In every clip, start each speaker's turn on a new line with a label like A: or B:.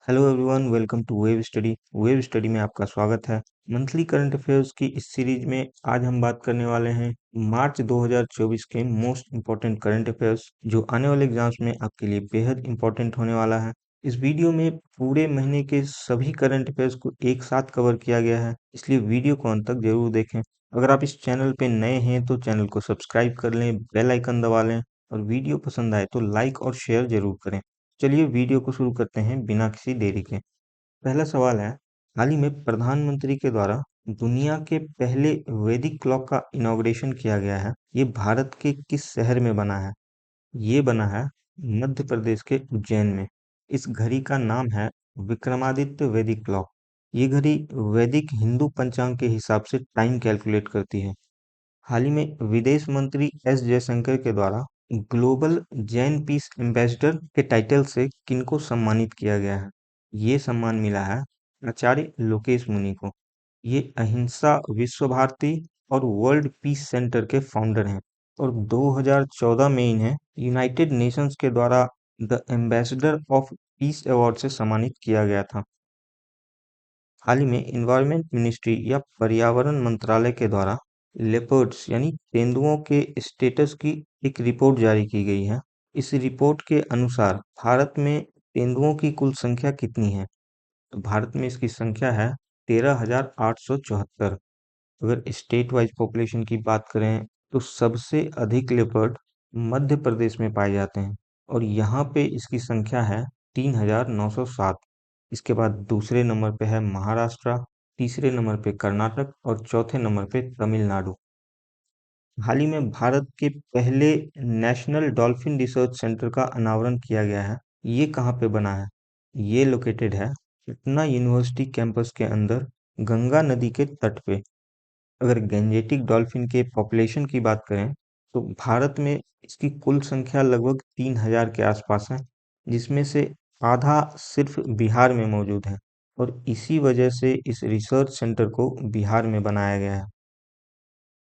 A: Hello everyone, welcome to wave study. Wave study में आपका स्वागत है। मंथली करंट अफेयर्स की इस सीरीज में आज हम बात करने वाले हैं मार्च 2024 के मोस्ट इम्पोर्टेंट करंट अफेयर्स, जो आने वाले एग्जाम्स में आपके लिए बेहद इम्पोर्टेंट होने वाला है। इस वीडियो में पूरे महीने के सभी करंट अफेयर्स को एक साथ कवर किया गया है, इसलिए वीडियो को अंत तक जरूर देखें। अगर आप इस चैनल पे नए हैं तो चैनल को सब्सक्राइब कर लें, बेल आइकन दबा लें और वीडियो पसंद आए तो लाइक और शेयर जरूर करें। चलिए वीडियो को शुरू करते हैं बिना किसी देरी के। पहला सवाल है, हाल ही में प्रधानमंत्री के द्वारा दुनिया के पहले वैदिक क्लॉक का इनॉग्रेशन किया गया है। ये भारत के किस शहर में बना है? ये बना है मध्य प्रदेश के उज्जैन में। इस घड़ी का नाम है विक्रमादित्य वैदिक क्लॉक। ये घड़ी वैदिक हिंदू पंचांग के हिसाब से टाइम कैलकुलेट करती है। हाल ही में विदेश मंत्री एस जयशंकर के द्वारा ग्लोबल जैन पीस एम्बेसडर के टाइटल से किनको सम्मानित किया गया है? ये सम्मान मिला है आचार्य लोकेश मुनि को। ये अहिंसा विश्व भारती और वर्ल्ड पीस सेंटर के फाउंडर हैं और 2014 में इन्हें यूनाइटेड नेशंस के द्वारा the ambassador of peace award से सम्मानित किया गया था। हाल ही में एनवायरनमेंट मिनिस्ट्री या पर्यावरण मंत्रालय के द्वारा लेपर्ड्स यानी तेंदुओं के स्टेटस की एक रिपोर्ट जारी की गई है। इस रिपोर्ट के अनुसार भारत में तेंदुओं की कुल संख्या कितनी है? तो भारत में इसकी संख्या है 13,874। अगर स्टेट वाइज पॉपुलेशन की बात करें तो सबसे अधिक लेपर्ड मध्य प्रदेश में पाए जाते हैं और यहाँ पे इसकी संख्या है 3,907। इसके बाद दूसरे नंबर पे है महाराष्ट्र, तीसरे नंबर पे कर्नाटक और चौथे नंबर पे तमिलनाडु। हाल ही में भारत के पहले नेशनल डॉल्फिन रिसर्च सेंटर का अनावरण किया गया है। ये कहाँ पे बना है? ये लोकेटेड है पटना यूनिवर्सिटी कैंपस के अंदर, गंगा नदी के तट पे। अगर गैंजेटिक डॉल्फिन के पॉपुलेशन की बात करें तो भारत में इसकी कुल संख्या लगभग 3,000 के आसपास है, जिसमें से आधा सिर्फ बिहार में मौजूद है और इसी वजह से इस रिसर्च सेंटर को बिहार में बनाया गया है।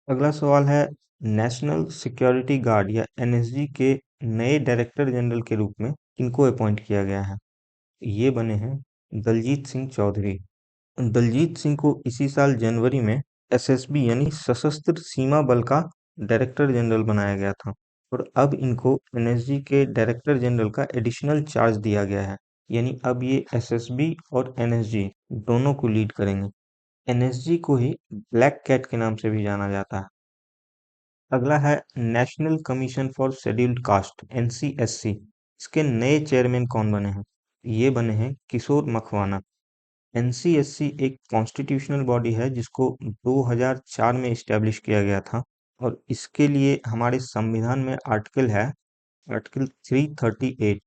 A: अगला सवाल है, नेशनल सिक्योरिटी गार्ड या एनएसजी के नए डायरेक्टर जनरल के रूप में किनको अपॉइंट किया गया है? ये बने हैं दलजीत सिंह चौधरी। दलजीत सिंह को इसी साल जनवरी में एसएसबी यानी सशस्त्र सीमा बल का डायरेक्टर जनरल बनाया गया था और अब इनको एनएसजी के डायरेक्टर जनरल का एडिशनल चार्ज दिया गया है। यानी अब ये एसएसबी और एनएसजी दोनों को लीड करेंगे। एनएसजी को ही ब्लैक कैट के नाम से भी जाना जाता है। अगला है national commission for scheduled caste NCSC. इसके नए चेयरमैन कौन बने हैं? ये बने हैं किशोर मखवाना। एनसीएससी एक कॉन्स्टिट्यूशनल बॉडी है जिसको 2004 में इस्टेब्लिश किया गया था और इसके लिए हमारे संविधान में आर्टिकल है आर्टिकल 338।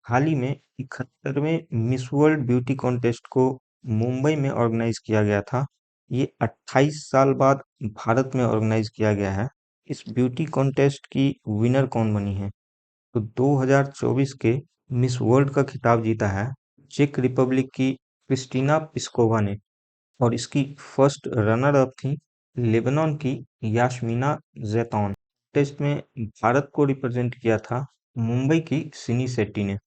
A: हाल ही में 71वें मिस वर्ल्ड ब्यूटी कॉन्टेस्ट को मुंबई में ऑर्गेनाइज किया गया था। ये 28 साल बाद भारत में ऑर्गेनाइज किया गया है। इस ब्यूटी कॉन्टेस्ट की विनर कौन बनी है? तो 2024 के मिस वर्ल्ड का खिताब जीता है चेक रिपब्लिक की क्रिस्टीना पिस्कोवा ने और इसकी फर्स्ट रनर अप थी लेबनान की यास्मीना जैतौन। टेस्ट में भारत को रिप्रेजेंट किया था मुंबई की सिनी शेट्टी ने।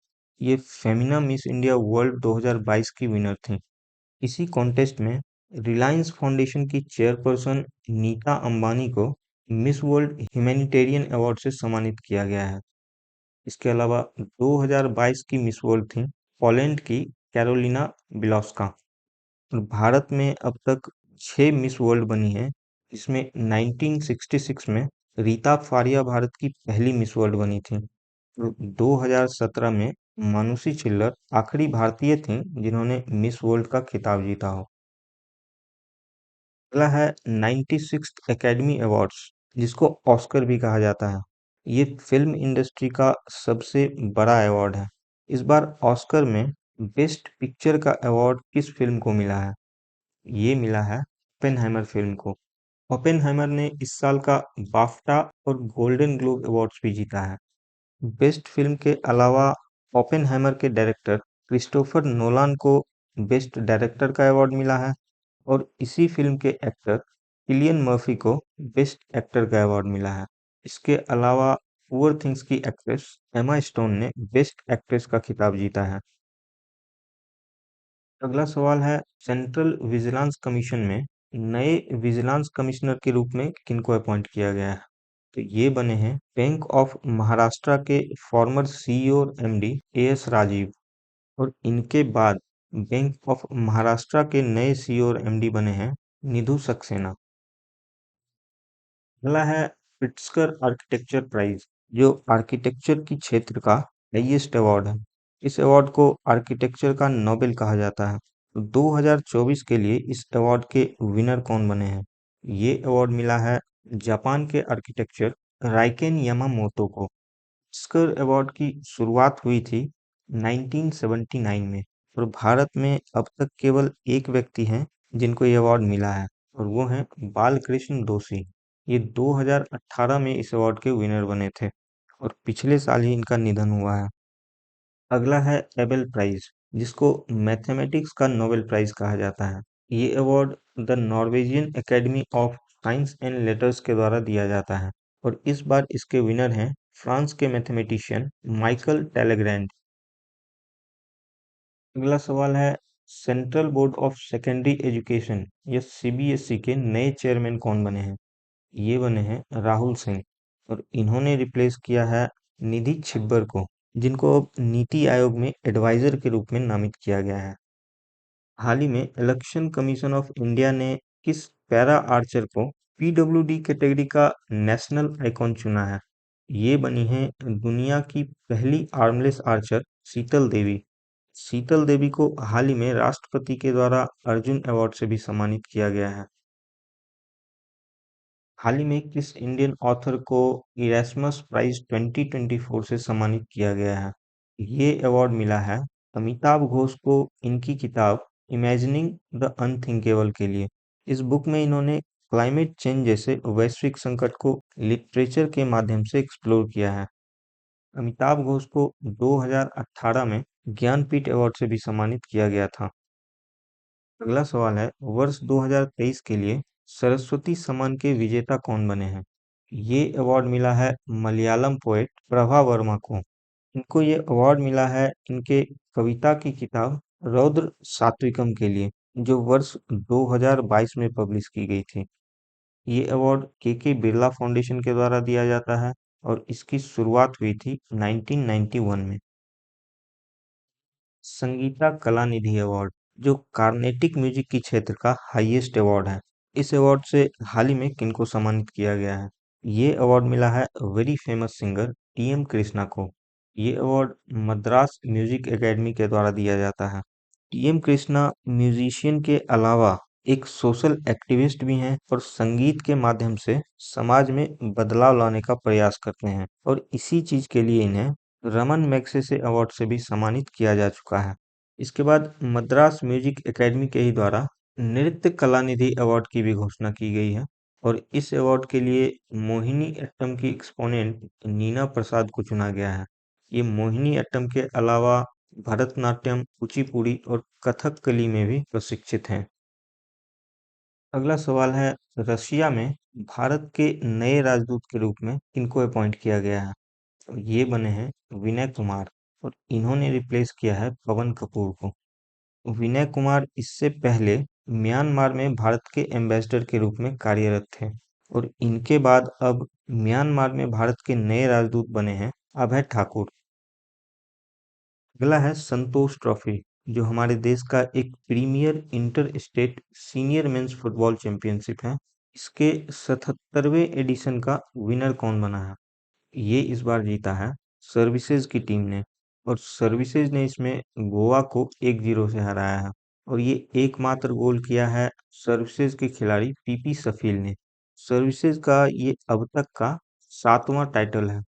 A: ये फेमिना मिस इंडिया वर्ल्ड 2022 की विनर थी। इसी कॉन्टेस्ट में रिलायंस फाउंडेशन की चेयरपर्सन नीता अंबानी को मिस वर्ल्ड ह्यूमैनिटेरियन अवार्ड से सम्मानित किया गया है। इसके अलावा 2022 की मिस वर्ल्ड थी पोलैंड की कैरोलिना बिलॉस्का और भारत में अब तक 6 मिस वर्ल्ड बनी है, जिसमें 1966 में रीता फारिया भारत की पहली मिस वर्ल्ड बनी थी और 2017 में मानुषी छिल्लर आखिरी भारतीय थीं जिन्होंने मिस वर्ल्ड का खिताब जीता हो। अगला है 96th एकेडमी अवार्ड्स, जिसको ऑस्कर भी कहा जाता है। ये फिल्म इंडस्ट्री का सबसे बड़ा अवार्ड है। इस बार ऑस्कर में बेस्ट पिक्चर का अवार्ड किस फिल्म को मिला है? ये मिला है ओपेनहाइमर फिल्म को। ओपेनहाइमर ने इस साल का बाफ्टा और गोल्डन ग्लोब अवार्ड्स भी जीता है। बेस्ट फिल्म के अलावा ओपेनहाइमर के डायरेक्टर क्रिस्टोफर नोलान को बेस्ट डायरेक्टर का अवार्ड मिला है और इसी फिल्म के एक्टर किलियन मर्फी को बेस्ट एक्टर का अवार्ड मिला है। इसके अलावा पुअर थिंग्स की एक्ट्रेस एमा स्टोन ने बेस्ट एक्ट्रेस का खिताब जीता है। अगला सवाल है, सेंट्रल विजिलेंस कमीशन में नए विजिलेंस कमिश्नर के रूप में किनको अपॉइंट किया गया है? तो ये बने हैं बैंक ऑफ महाराष्ट्र के फॉर्मर सीईओ और एमडी एएस राजीव। और इनके बाद बैंक ऑफ महाराष्ट्र के नए सीईओ और एमडी बने हैं निधु सक्सेना। अगला है प्रिट्जकर आर्किटेक्चर प्राइज, जो आर्किटेक्चर की क्षेत्र का हाईएस्ट अवार्ड है। इस अवार्ड को आर्किटेक्चर का नोबेल कहा जाता है। तो 2024 के लिए इस अवार्ड के विनर कौन बने हैं? ये अवार्ड मिला है जापान के आर्किटेक्चर राइकेन यामामोतो को। ऑस्कर अवार्ड की शुरुआत हुई थी 1979 में, और भारत में अब तक केवल एक व्यक्ति हैं जिनको ये अवार्ड मिला है, और वो हैं बालकृष्ण दोषी। ये 2018 में इस अवार्ड के विनर बने थे, और पिछले साल ही इनका निधन हुआ है। अगला है एबेल प्राइज, जिसको मैथमेटिक्स का नोबेल प्राइज कहा जाता है। ये award the Norwegian academy of science and letters के द्वारा दिया जाता है, और इस बार इसके विनर हैं फ्रांस के मैथमेटिशियन माइकल टेलेग्रैंड। अगला सवाल है, central board of secondary education या सीबीएसई के नए चेयरमैन कौन बने हैं? ये बने हैं राहुल सिंह, और इन्होंने रिप्लेस किया है निधि छिब्बर को, जिनको अब नीति आयोग में एडवाइजर के रूप में नामित किया गया है। हाल ही में इलेक्शन कमीशन ऑफ इंडिया ने किस पैरा आर्चर को पीडब्ल्यूडी कैटेगरी का नेशनल आइकॉन चुना है? ये बनी है दुनिया की पहली आर्मलेस आर्चर शीतल देवी। शीतल देवी को हाल ही में राष्ट्रपति के द्वारा अर्जुन अवार्ड से भी सम्मानित किया गया है। हाल ही में किस इंडियन ऑथर को इरेस्मस प्राइज 2024 से सम्मानित किया गया है? ये अवार्ड मिला है अमिताभ घोष को इनकी किताब इमेजिनिंग द अनथिंकेबल के लिए। इस बुक में इन्होंने क्लाइमेट चेंज जैसे वैश्विक संकट को लिटरेचर के माध्यम से एक्सप्लोर किया है। अमिताभ घोष को 2018 में ज्ञानपीठ अवार्ड से भी सम्मानित किया गया था। अगला सवाल है, वर्ष 2023 के लिए सरस्वती सम्मान के विजेता कौन बने हैं? ये अवार्ड मिला है मलयालम पोएट प्रभा वर्मा को। इनको ये अवार्ड मिला है इनके कविता की किताब रौद्र सात्विकम के लिए, जो वर्ष 2022 में पब्लिश की गई थी। ये अवार्ड के बिरला फाउंडेशन के द्वारा दिया जाता है, और इसकी शुरुआत हुई थी 1991 में। संगीता कलानिधि अवार्ड, जो कार्नेटिक म्यूजिक की क्षेत्र का हाईएस्ट अवार्ड है। इस अवार्ड से हाल ही में किनको सम्मानित किया गया है? ये अवार्ड मिला है very famous singer TM Krishna को। ये अवार्ड मद्रास म्यूजिक एकेडमी के द्वारा दिया जाता है। टीएम कृष्णा म्यूजिशियन के अलावा एक सोशल एक्टिविस्ट भी हैं, और संगीत के माध्यम से समाज में बदलाव लाने का प्रयास करते हैं, और इसी चीज के लिए इन्हें रमन मैग्सेसे अवार्ड से भी सम्मानित किया जा चुका है। इसके बाद मद्रास म्यूजिक एकेडमी के ही द्वारा नृत्य कलानिधि अवार्ड की भी घोषणा की गई है, और इस अवार्ड के लिए मोहिनी अट्टम की एक्सपोनेंट नीना प्रसाद को चुना गया है। ये मोहिनी अट्टम के अलावा भरतनाट्यम, कुचिपुड़ी और कथकली में भी प्रशिक्षित हैं। अगला सवाल है, रशिया में भारत के नए राजदूत के रूप में किनको अपॉइंट किया गया है? तो ये बने हैं विनय कुमार, और इन्होंने रिप्लेस किया है पवन कपूर को। विनय कुमार इससे पहले म्यांमार में भारत के एम्बेसडर के रूप में कार्यरत थे, और इनके बाद अब म्यांमार में भारत के नए राजदूत बने हैं अभय ठाकुर। अगला है संतोष ट्रॉफी, जो हमारे देश का एक premier interstate senior men's football championship है। इसके 77वें एडिशन का विनर कौन बना है? ये इस बार जीता है सर्विसेज की टीम ने, और सर्विसेज ने इसमें गोवा को 1-0 से हराया है, और ये एकमात्र गोल किया है सर्विसेज के खिलाड़ी पीपी सफील ने। सर्विसेज का ये अब तक का 7वां टाइटल है।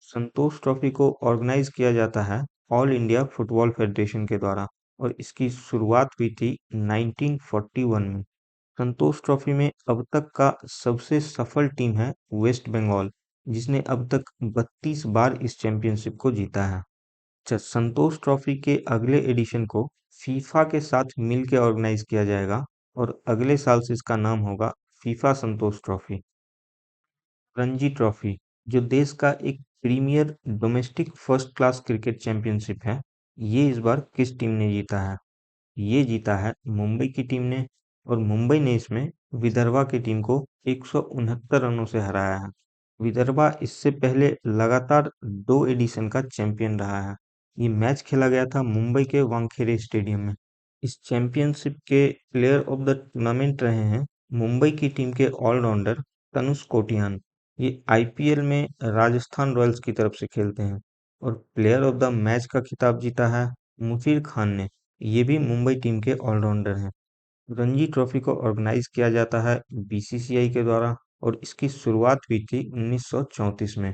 A: संतोष ट्रॉफी को ऑर्गेनाइज किया जाता है ऑल इंडिया फुटबॉल फेडरेशन के द्वारा, और इसकी शुरुआत हुई थी 1941 में। संतोष ट्रॉफी में अब तक का सबसे सफल टीम है वेस्ट बंगाल, जिसने अब तक 32 बार इस चैंपियनशिप को जीता है। अच्छा, संतोष ट्रॉफी के अगले एडिशन को फीफा के साथ मिलकर ऑर्गेनाइज किया जाएगा, और अगले साल से इसका नाम होगा FIFA Santosh trophy. Ranji trophy, जो देश का एक premier domestic first class cricket championship है, ये इस बार किस टीम ने जीता है? ये जीता है मुंबई की टीम ने, और मुंबई ने इसमें विदर्भा की टीम को 169 रनों से हराया है। विदर्भा इससे पहले लगातार 2 एडिशन का चैंपियन रहा है। ये मैच खेला गया था मुंबई के वानखेड़े स्टेडियम में। इस चैंपियनशिप के प्लेयर ऑफ द टूर्नामेंट रहे हैं मुंबई की टीम के ऑलराउंडर तनुष कोटियान। ये आईपीएल में राजस्थान रॉयल्स की तरफ से खेलते हैं। और प्लेयर ऑफ द मैच का खिताब जीता है मुफीर खान ने। ये भी मुंबई टीम के ऑलराउंडर हैं। रणजी ट्रॉफी को ऑर्गेनाइज किया जाता है बीसीसीआई के द्वारा, और इसकी शुरुआत हुई थी 1934 में।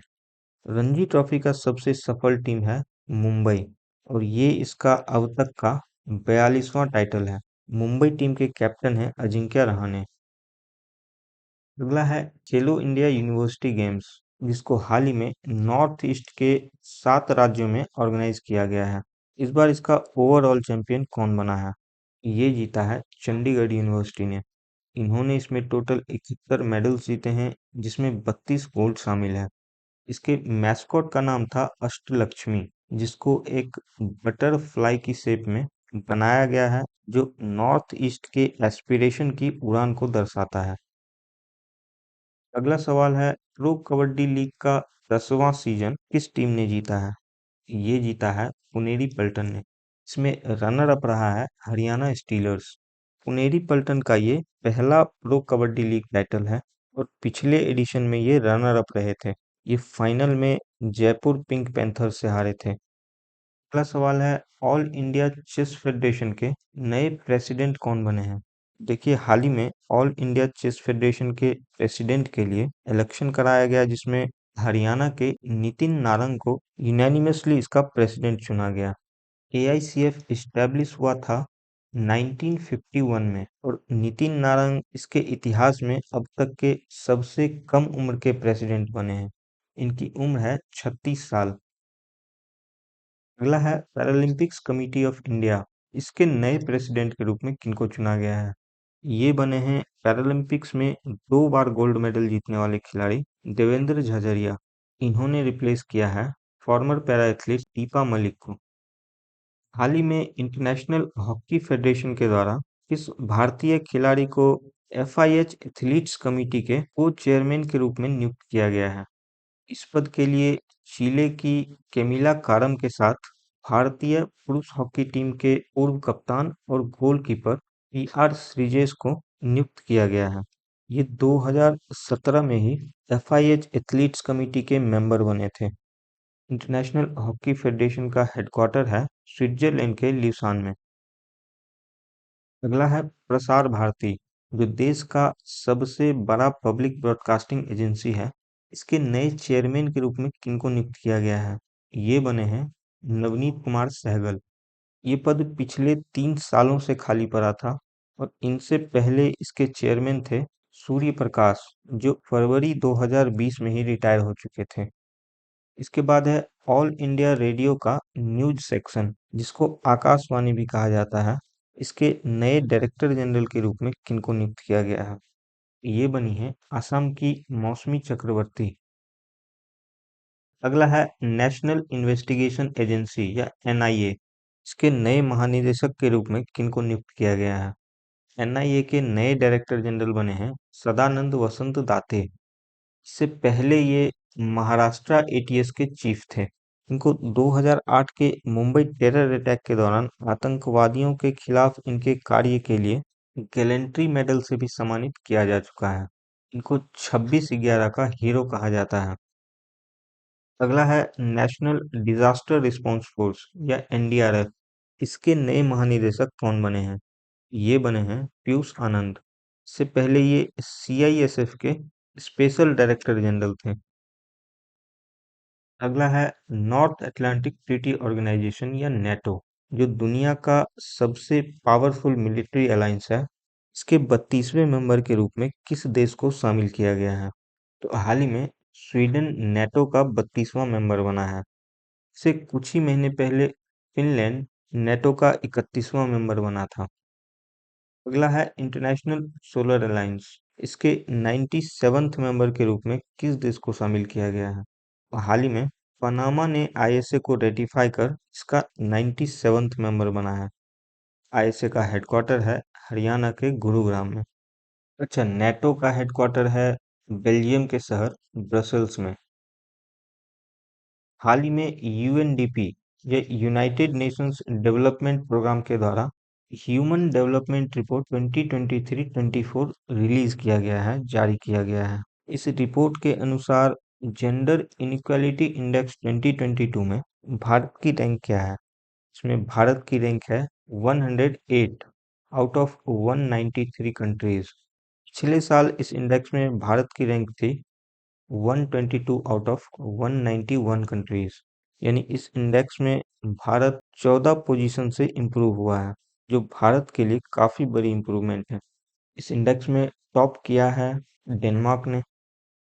A: रणजी ट्रॉफी का सबसे सफल टीम है मुंबई, और ये इसका अब तक का 42वां टाइटल है। मुंबई टीम के कैप्टन हैं अजिंक्य रहाणे। अगला है खेलो इंडिया यूनिवर्सिटी गेम्स, जिसको हाल ही में नॉर्थ ईस्ट के 7 राज्यों में ऑर्गेनाइज किया गया है। इस बार इसका ओवरऑल चैंपियन कौन बना है? ये जीता है चंडीगढ़ यूनिवर्सिटी ने। इन्होंने इसमें टोटल 71 मेडल्स जीते हैं, जिसमें 32 गोल्ड शामिल है। इसके मैस्कॉट का नाम था अष्टलक्ष्मी, जिसको एक बटरफ्लाई की शेप में बनाया गया है, जो नॉर्थ ईस्ट के एस्पिरेशन की उड़ान को दर्शाता है। अगला सवाल है, प्रो कबड्डी लीग का 10वां सीजन किस टीम ने जीता है? ये जीता है पुनेरी पल्टन ने। इसमें रनर अप रहा है हरियाणा स्टीलर्स। पुनेरी पल्टन का ये पहला प्रो कबड्डी लीग टाइटल है, और पिछले एडिशन में ये रनर अप रहे थे। ये फाइनल में जयपुर पिंक पैंथर से हारे थे। अगला सवाल है, ऑल इंडिया चेस फेडरेशन के नए प्रेसिडेंट कौन बने हैं? देखिए, हाल ही में ऑल इंडिया चेस फेडरेशन के प्रेसिडेंट के लिए इलेक्शन कराया गया, जिसमें हरियाणा के नितिन नारंग को यूनानिमसली इसका प्रेसिडेंट चुना गया। एआईसीएफ इस्टेब्लिश हुआ था 1951 में, और नितिन नारंग इसके इतिहास में अब तक के सबसे कम उम्र के प्रेसिडेंट बने हैं। इनकी उम्र है 36 साल। अगला है पैरालंपिक्स कमेटी ऑफ इंडिया, इसके नए प्रेसिडेंट के रूप में किनको चुना गया है? ये बने हैं पैरालंपिक्स में 2 बार गोल्ड मेडल जीतने वाले खिलाड़ी देवेंद्र झाझरिया। इन्होंने रिप्लेस किया है farmer para athlete Deepa Malik को। हाल ही में इंटरनेशनल हॉकी फेडरेशन के द्वारा इस भारतीय खिलाड़ी को एफआईएच एथलीट्स कमेटी के को चेयरमैन के रूप में नियुक्त किया गया है। इस पद के लिए चिले की केमिला कारम के साथ भारतीय पुरुष हॉकी टीम के पूर्व कप्तान और गोलकीपर पीआर श्रीजेश को नियुक्त किया गया है। ये 2017 में ही एफआईएच एथलीट्स कमेटी के मेंबर बने थे। इंटरनेशनल हॉकी फेडरेशन का हेडक्वार्टर है स्विट्जरलैंड के ल्यूसान में। अगला है प्रसार भारती, जो देश का सबसे बड़ा पब्लिक ब्रॉडकास्टिंग एजेंसी है। इसके नए चेयरमैन के रूप में किनको नियुक्त किया गया है? ये बने हैं नवनीत कुमार सहगल। ये पद पिछले 3 सालों से खाली पड़ा था, और इनसे पहले इसके चेयरमैन थे सूर्य प्रकाश, जो फरवरी 2020 में ही रिटायर हो चुके थे। इसके बाद है ऑल इंडिया रेडियो का न्यूज सेक्शन, जिसको आकाशवाणी भी कहा जाता है। इसके नए डायरेक्टर जनरल के रूप में किनको नियुक्त किया गया है? ये बनी है असम की मौसमी चक्रवर्ती। अगला है नेशनल इन्वेस्टिगेशन एजेंसी या एनआईए। इसके नए महानिदेशक के रूप में किनको नियुक्त किया गया है? एनआईए के नए डायरेक्टर जनरल बने हैं सदानंद वसंत दाते। इससे पहले ये महाराष्ट्र एटीएस के चीफ थे। इनको 2008 के मुंबई टेरर अटैक के दौरान आतंकवादियों के खिलाफ इनके कार्य के लिए गैलेंट्री मेडल से भी सम्मानित किया जा चुका है। इनको 26/11 का हीरो कहा जाता है। अगला है नेशनल डिजास्टर रिस्पांस फोर्स या एनडीआरएफ। इसके नए महानिदेशक कौन बने हैं? ये बने हैं पीयूष आनंद। इससे पहले ये सीआईएसएफ के स्पेशल डायरेक्टर जनरल थे। अगला है नॉर्थ अटलांटिक ट्रीटी ऑर्गेनाइजेशन या नेटो, जो दुनिया का सबसे पावरफुल मिलिट्री अलायंस है। इसके 32वें मेंबर के रूप में किस देश को शामिल किया गया है? तो हाल ही में स्वीडन नेटो का 32वां मेंबर बना है। इससे कुछ ही महीने पहले फिनलैंड नेटो का 31वां मेंबर बना था। अगला है इंटरनेशनल सोलर अलायंस। इसके 97th मेंबर के रूप में किस देश को शामिल किया गया है? हाल ही में पनामा ने आईएसए को रेटिफाई कर इसका 97th मेंबर बना है। आईएसए का हेडक्वार्टर है हरियाणा के गुरुग्राम में। अच्छा, नेटो का हेडक्वार्टर है बेल्जियम के शहर ब्रसल्स में। हाल ही में यूएनडीपी या यूनाइटेड नेशंस डेवलपमेंट प्रोग्राम के द्वारा ह्यूमन डेवलपमेंट रिपोर्ट 2023-24 रिलीज किया गया है, जारी किया गया है। इस रिपोर्ट के अनुसार जेंडर इनइक्वालिटी इंडेक्स 2022 में भारत की रैंक क्या है? इसमें भारत की रैंक है 108 आउट ऑफ 193 कंट्रीज। पिछले साल इस इंडेक्स में भारत की रैंक थी 122 आउट ऑफ 191 कंट्रीज। यानी इस इंडेक्स में भारत 14 पोजीशन से इम्प्रूव हुआ है, जो भारत के लिए काफी बड़ी इम्प्रूवमेंट है। इस इंडेक्स में टॉप किया है डेनमार्क ने।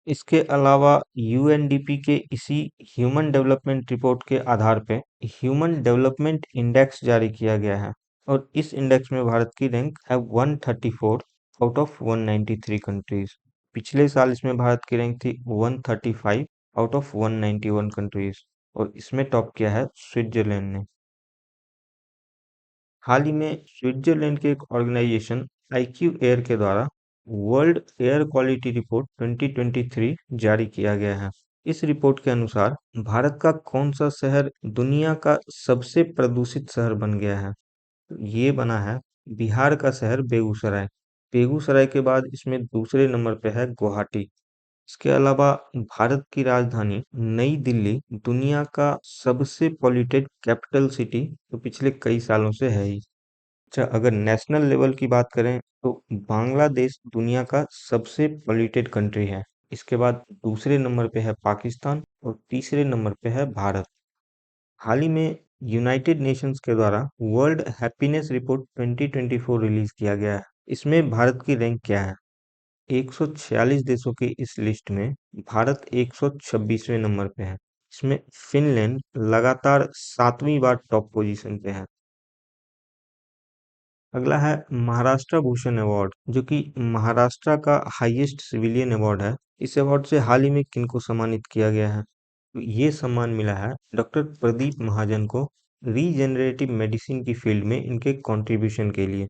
A: इसके अलावा यूएनडीपी के इसी ह्यूमन डेवलपमेंट रिपोर्ट के आधार पे ह्यूमन डेवलपमेंट इंडेक्स जारी किया गया है और इस इंडेक्स में भारत की रैंक है 134 आउट ऑफ 193 कंट्रीज। पिछले साल इसमें भारत की रैंक थी 135 आउट ऑफ 191 कंट्रीज और इसमें टॉप किया है स्विट्जरलैंड ने। हाल ही में स्विट्जरलैंड के एक ऑर्गेनाइजेशन आईक्यू एयर के द्वारा वर्ल्ड एयर क्वालिटी रिपोर्ट 2023 जारी किया गया है। इस रिपोर्ट के अनुसार भारत का कौन सा शहर दुनिया का सबसे प्रदूषित शहर बन गया है? ये बना है बिहार का शहर बेगूसराय। बेगूसराय के बाद इसमें दूसरे नंबर पे है गुवाहाटी। इसके अलावा भारत की राजधानी नई दिल्ली दुनिया का सबसे पॉल्यूटेड कैपिटल सिटी तो पिछले कई सालों से है ही। अच्छा, अगर नेशनल लेवल की बात करें तो बांग्लादेश दुनिया का सबसे पॉल्यूटेड कंट्री है। इसके बाद दूसरे नंबर पे है पाकिस्तान और तीसरे नंबर पे है भारत। हाल ही में यूनाइटेड नेशंस के द्वारा वर्ल्ड हैप्पीनेस रिपोर्ट 2024 रिलीज किया गया है। इसमें भारत की रैंक क्या है? 146 देशों की इस लिस्ट में भारत 126वें नंबर पे है। इसमें फिनलैंड लगातार 7वीं बार टॉप पोजीशन पे है। अगला है महाराष्ट्र भूषण अवार्ड, जो कि महाराष्ट्र का हाईएस्ट सिविलियन अवार्ड है। इस अवार्ड से हाल ही में किनको सम्मानित किया गया है? तो ये सम्मान मिला है डॉक्टर प्रदीप महाजन को रीजेनरेटिव मेडिसिन की फील्ड में इनके कंट्रीब्यूशन के लिए।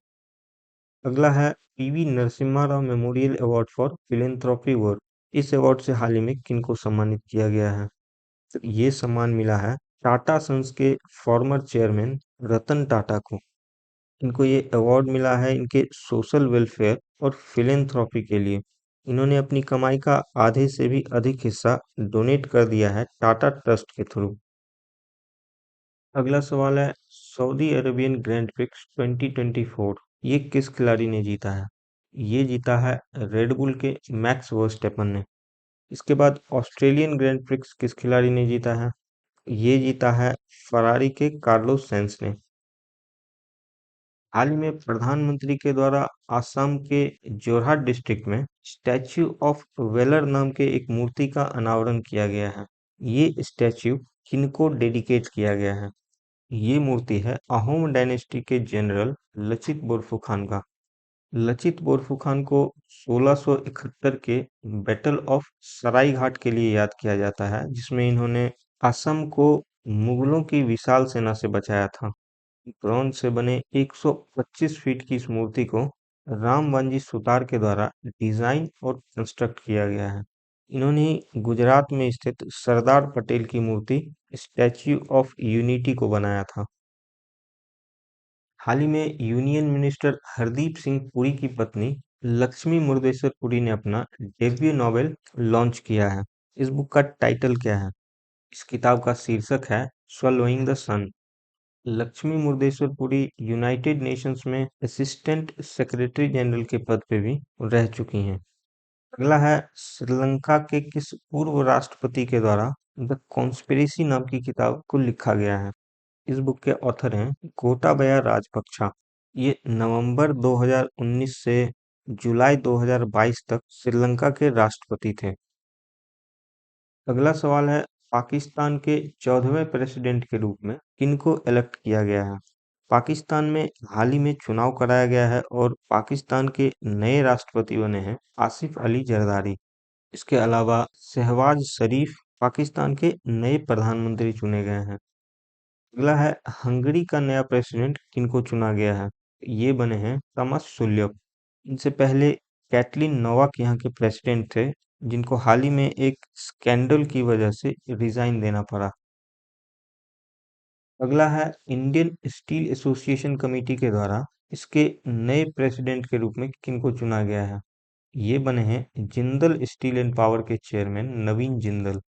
A: अगला है PV Narasimha Rao memorial award for philanthropy work. इस अवार्ड से हाल ही में किनको सम्मानित किया गया है? तो ये सम्मान मिला है टाटा सन्स के फॉर्मर चेयरमैन रतन टाटा को। इनको ये अवार्ड मिला है इनके सोशल वेलफेयर और फिलेंथ्रोपी के लिए। इन्होंने अपनी कमाई का आधे से भी अधिक हिस्सा डोनेट कर दिया है टाटा ट्रस्ट के थ्रू। अगला सवाल है सऊदी अरेबियन ग्रैंड प्रिक्स 2024 ये किस खिलाड़ी ने जीता है? ये जीता है रेडबुल के मैक्स वर्स्टेपन ने। इसके बाद ऑस्ट्रेलियन ग्रैंड प्रिक्स किस खिलाड़ी ने जीता है? ये जीता है फरारी के कार्लोस सेंस ने। हाल ही में प्रधानमंत्री के द्वारा असम के जोरहाट डिस्ट्रिक्ट में स्टैच्यू ऑफ वेलर नाम के एक मूर्ति का अनावरण किया गया है। ये स्टैच्यू किनको डेडिकेट किया गया है? ये मूर्ति है अहोम डायनेस्टी के जनरल लचित बोरफुखान का। लचित बोरफुखान को 1671 के बैटल ऑफ सरायघाट के लिए याद किया जाता है, जिसमें इन्होंने असम को मुगलों की विशाल सेना से बचाया था। ब्रॉन्ज से बने 125 फीट की इस मूर्ति को रामबांजी सुतार के द्वारा डिजाइन और कंस्ट्रक्ट किया गया है। इन्होंने ही गुजरात में स्थित सरदार पटेल की मूर्ति स्टैच्यू ऑफ यूनिटी को बनाया था। हाल ही में यूनियन मिनिस्टर हरदीप सिंह पुरी की पत्नी लक्ष्मी मुर्देश्वर पुरी ने अपना डेब्यू नॉवेल लॉन्च किया है। इस बुक का टाइटल क्या है? इस किताब का शीर्षक है swallowing the sun. Lakshmi Murdeshwar Puri United Nations में असिस्टेंट सेक्रेटरी जनरल के पद पे भी रह चुकी हैं। अगला है श्रीलंका के किस पूर्व राष्ट्रपति के द्वारा द कॉन्स्पिरेसी नाम की किताब को लिखा गया है? इस बुक के ऑथर हैं गोटाबया राजपक्षा। ये नवंबर 2019 से जुलाई 2022 तक श्रीलंका के राष्ट्रपति थे। अगला सवाल है पाकिस्तान के 14वें प्रेसिडेंट के रूप में किनको इलेक्ट किया गया है? पाकिस्तान में हाल ही में चुनाव कराया गया है और पाकिस्तान के नए राष्ट्रपति बने हैं आसिफ अली जरदारी। इसके अलावा शहबाज शरीफ पाकिस्तान के नए प्रधानमंत्री चुने गए हैं। अगला है हंगरी का नया प्रेसिडेंट किनको चुना गया है। ये बने हैं तामस सुल्यक। इनसे पहले कैटलिन नोवाक यहाँ के प्रेसिडेंट थे, जिनको हाल ही में एक स्कैंडल की वजह से रिजाइन देना पड़ा। अगला है इंडियन स्टील एसोसिएशन कमेटी के द्वारा इसके नए प्रेसिडेंट के रूप में किनको चुना गया है। ये बने हैं जिंदल स्टील एंड पावर के चेयरमैन नवीन जिंदल।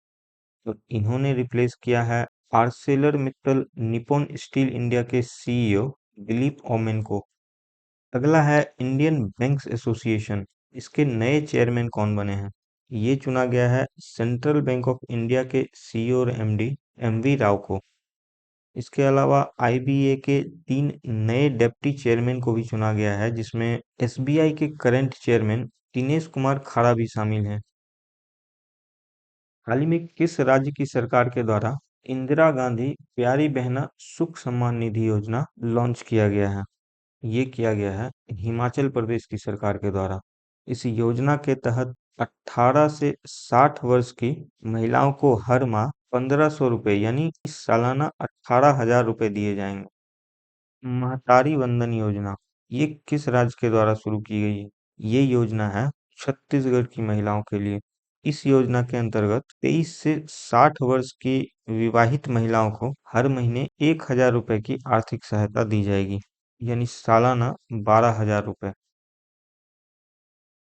A: तो इन्होंने रिप्लेस किया है Arcelor Mittal Nippon steel India के सीईओ दिलीप ओमेन को। अगला है इंडियन बैंक्स एसोसिएशन। इसके नए चेयरमैन कौन बने हैं। ये चुना गया है सेंट्रल बैंक ऑफ इंडिया के सीईओ और एमडी एमवी राव को। इसके अलावा आईबीए के 3 नए डिप्टी चेयरमैन को भी चुना गया है, जिसमें एसबीआई के करंट चेयरमैन दिनेश कुमार खाड़ा भी शामिल हैं। हाल ही में किस राज्य की सरकार के द्वारा इंदिरा गांधी प्यारी बहना सुख सम्मान निधि योजना लॉन्च किया गया है। ये किया गया है हिमाचल प्रदेश की सरकार के द्वारा। इस योजना के तहत 18 से 60 वर्ष की महिलाओं को हर माह 1500 रुपये यानी सालाना 18,000 रुपये दिए जाएंगे। महतारी वंदन योजना ये किस राज्य के द्वारा शुरू की गई है। ये योजना है छत्तीसगढ़ की महिलाओं के लिए। इस योजना के अंतर्गत 23 से 60 वर्ष की विवाहित महिलाओं को हर महीने 1,000 रुपये की आर्थिक सहायता दी जाएगी, यानी सालाना 12,000 रुपये।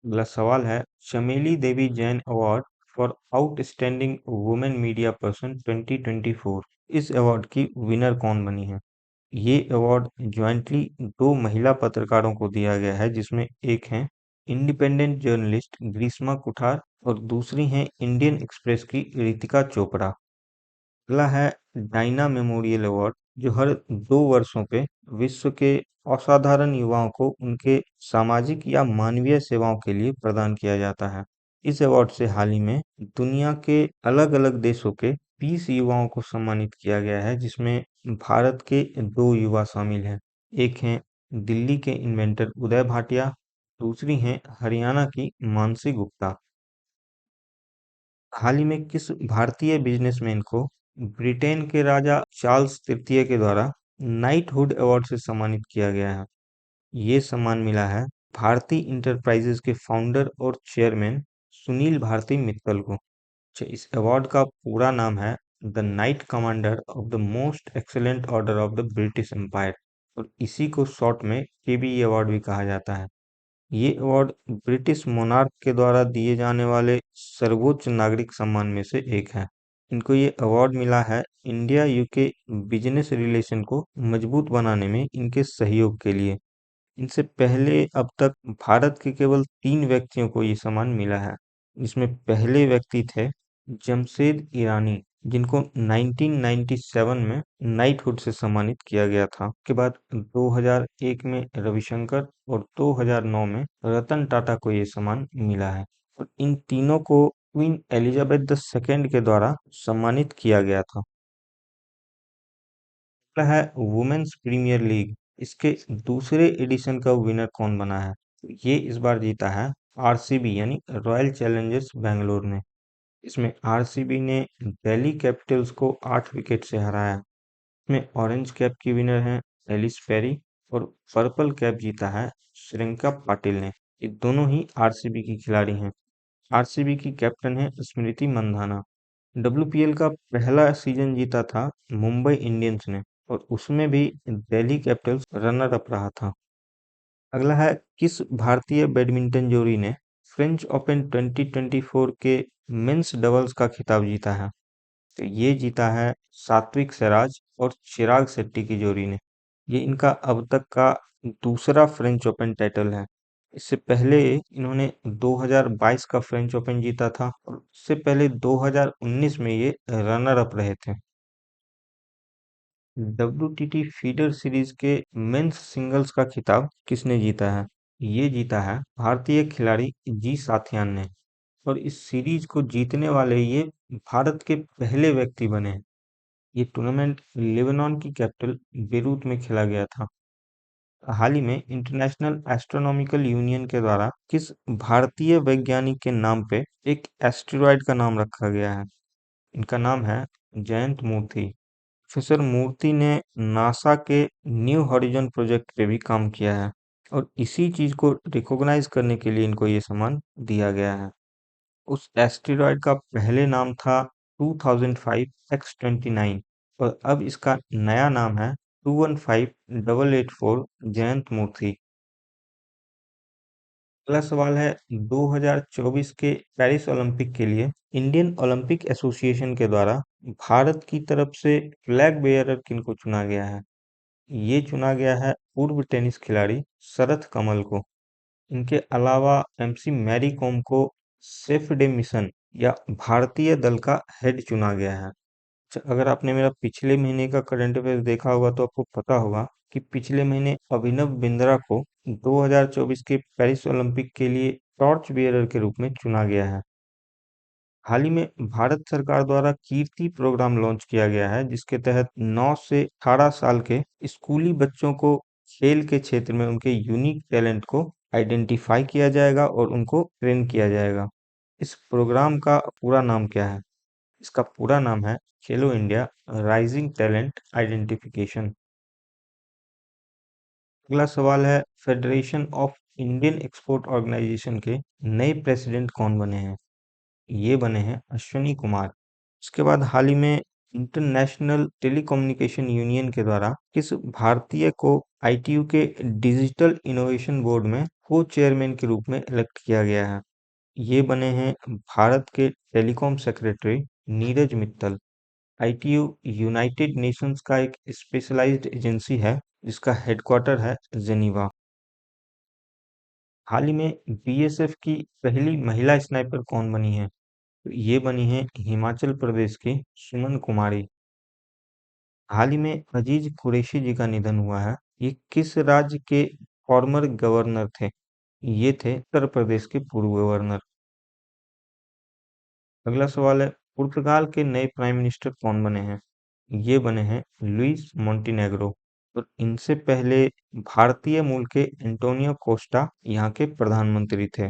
A: अगला सवाल है Chameli Devi Jain award for outstanding women media person 2024। इस अवार्ड की विनर कौन बनी है। ये अवार्ड ज्वाइंटली 2 महिला पत्रकारों को दिया गया है, जिसमें एक हैं इंडिपेंडेंट जर्नलिस्ट ग्रीष्मा कुठार और दूसरी हैं इंडियन एक्सप्रेस की रितिका चोपड़ा। अगला है डायना मेमोरियल अवार्ड, जो हर 2 वर्षों पे विश्व के असाधारण युवाओं को उनके सामाजिक या मानवीय सेवाओं के लिए प्रदान किया जाता है। इस अवार्ड से हाल ही में दुनिया के अलग-अलग देशों के 20 युवाओं को सम्मानित किया गया है, जिसमें भारत के 2 युवा शामिल हैं। एक हैं दिल्ली के इन्वेंटर उदय भाटिया, दूसरी हैं हरियाणा की मानसी गुप्ता। हाल ही में किस भारतीय बिजनेसमैन को ब्रिटेन के राजा चार्ल्स तृतीय के द्वारा नाइटहुड अवार्ड से सम्मानित किया गया है। ये सम्मान मिला है भारती इंटरप्राइजेज के फाउंडर और चेयरमैन सुनील भारती मित्तल को। अच्छा, इस अवार्ड का पूरा नाम है the Knight Commander of the Most Excellent Order of the British Empire, और इसी को शॉर्ट में केबीई अवार्ड भी कहा जाता है। ये अवार्ड ब्रिटिश मोनार्क के द्वारा दिए जाने वाले सर्वोच्च नागरिक सम्मान में से एक है। इनको ये अवार्ड मिला है इंडिया यूके बिजनेस रिलेशन को मजबूत बनाने में इनके सहयोग के लिए। इनसे पहले अब तक भारत के केवल 3 व्यक्तियों को ये सम्मान मिला है। इसमें पहले व्यक्ति थे जमशेद ईरानी, जिनको 1997 में नाइटहुड से सम्मानित किया गया था। उसके बाद 2001 में रविशंकर और 2009 में रतन टाटा को ये सम्मान मिला है। और इन तीनों को क्वीन एलिजाबेथ द सेकेंड के द्वारा सम्मानित किया गया था। अगला है वुमेन्स प्रीमियर लीग। इसके दूसरे एडिशन का विनर कौन बना है। ये इस बार जीता है आरसीबी यानी रॉयल चैलेंजर्स बैंगलोर ने। इसमें आरसीबी ने दिल्ली कैपिटल्स को 8 विकेट से हराया। इसमें ऑरेंज कैप की विनर है एलिस पेरी और पर्पल कैप जीता है श्रियंका पाटिल ने। ये दोनों ही आरसीबी की खिलाड़ी हैं। आरसीबी की कैप्टन है स्मृति मंधाना। डब्ल्यूपीएल का पहला सीजन जीता था मुंबई इंडियंस ने, और उसमें भी दिल्ली कैपिटल्स रनर अप रहा था। अगला है किस भारतीय बैडमिंटन जोड़ी ने फ्रेंच ओपन 2024 के मेंस डबल्स का खिताब जीता है। तो ये जीता है सात्विक सिराज और चिराग शेट्टी की जोड़ी ने। ये इनका अब तक का दूसरा फ्रेंच ओपन टाइटल है। इससे पहले इन्होंने 2022 का फ्रेंच ओपन जीता था, और उससे पहले 2019 में ये रनर अप रहे थे। डब्ल्यूटीटी फीडर सीरीज के मेंस सिंगल्स का खिताब किसने जीता है। ये जीता है भारतीय खिलाड़ी जी साथियान ने, और इस सीरीज को जीतने वाले ये भारत के पहले व्यक्ति बने हैं। ये टूर्नामेंट लेबनान की कैपिटल बेरूत में खेला गया था। हाल ही में इंटरनेशनल एस्ट्रोनॉमिकल यूनियन के द्वारा किस भारतीय वैज्ञानिक के नाम पे एक एस्टेरॉयड का नाम रखा गया है। इनका नाम है जयंत मूर्ति। प्रोफेसर मूर्ति ने नासा के न्यू हॉरिजन प्रोजेक्ट पे भी काम किया है और इसी चीज को रिकॉग्नाइज करने के लिए इनको ये सम्मान दिया गया है। उस एस्टेरॉयड का पहले नाम था 2005 X-29 और अब इसका नया नाम है 215884 जयंत मूर्ति। अगला सवाल है 2024 के पेरिस ओलंपिक के लिए इंडियन ओलंपिक एसोसिएशन के द्वारा भारत की तरफ से फ्लैग बेयरर किनको चुना गया है? ये चुना गया है पूर्व टेनिस खिलाड़ी शरथ कमल को। इनके अलावा एमसी मैरी कॉम को सेफ डे मिशन या भारतीय दल का हेड चुना गया है। अगर आपने मेरा पिछले महीने का करंट अफेयर्स देखा होगा तो आपको पता होगा कि पिछले महीने अभिनव बिंद्रा को 2024 के पेरिस ओलंपिक के लिए टॉर्च बियरर के रूप में चुना गया है। हाल ही में भारत सरकार द्वारा कीर्ति प्रोग्राम लॉन्च किया गया है जिसके तहत 9 से 18 साल के स्कूली बच्चों को खेल के क्षेत्र में उनके यूनिक टैलेंट को आइडेंटिफाई किया जाएगा और उनको ट्रेन किया जाएगा। इस प्रोग्राम का पूरा नाम क्या है? इसका पूरा नाम है खेलो इंडिया राइजिंग टैलेंट आइडेंटिफिकेशन। अगला सवाल है Federation of Indian Export Organisation के नए प्रेसिडेंट कौन बने हैं? ये बने हैं अश्विनी कुमार। उसके बाद हाल ही में इंटरनेशनल टेलीकम्युनिकेशन यूनियन के द्वारा किस भारतीय को आईटीयू के डिजिटल इनोवेशन बोर्ड में को चेयरमैन के रूप में इलेक्ट किया गया है? ये बने हैं भारत के telecom secretary Neeraj Mittal. ITU United Nations का एक स्पेशलाइज्ड एजेंसी है जिसका हेडक्वार्टर है जेनीवा। हाल ही में बीएसएफ की पहली महिला स्नाइपर कौन बनी है? तो ये बनी है हिमाचल प्रदेश की सुमन कुमारी। हाल ही में अजीज कुरैशी जी का निधन हुआ है। ये किस राज्य के फॉर्मर गवर्नर थे? ये थे उत्तर प्रदेश के पूर्व गवर्नर। अगला सवाल है पुर्तगाल के नए प्राइम मिनिस्टर कौन बने हैं? ये बने हैं लुइस मोंटेनेग्रो और इनसे पहले भारतीय मूल के एंटोनियो कोस्टा यहाँ के प्रधानमंत्री थे।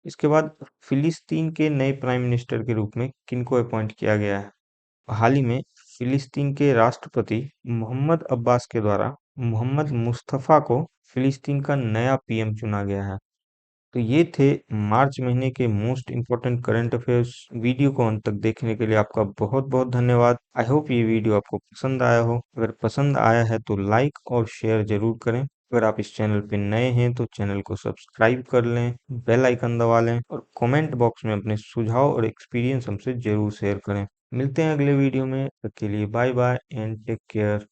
A: इसके बाद फिलिस्तीन के नए प्राइम मिनिस्टर के रूप में किनको अपॉइंट किया गया है? हाल ही में फिलिस्तीन के राष्ट्रपति मोहम्मद अब्बास के द्वारा मोहम्मद मुस्तफा को फिलिस्तीन का नया पीएम चुना गया है। तो ये थे मार्च महीने के most important current affairs. Video को अंत तक देखने के लिए आपका बहुत बहुत धन्यवाद। आई होप ये वीडियो आपको पसंद आया हो। अगर पसंद आया है तो लाइक और शेयर जरूर करें। अगर आप इस चैनल पे नए हैं तो चैनल को सब्सक्राइब कर लें, बेल आइकन दबा लें और कमेंट बॉक्स में अपने सुझाव और एक्सपीरियंस हमसे जरूर शेयर करें। मिलते हैं अगले वीडियो में, तब तक के लिए bye bye and take care.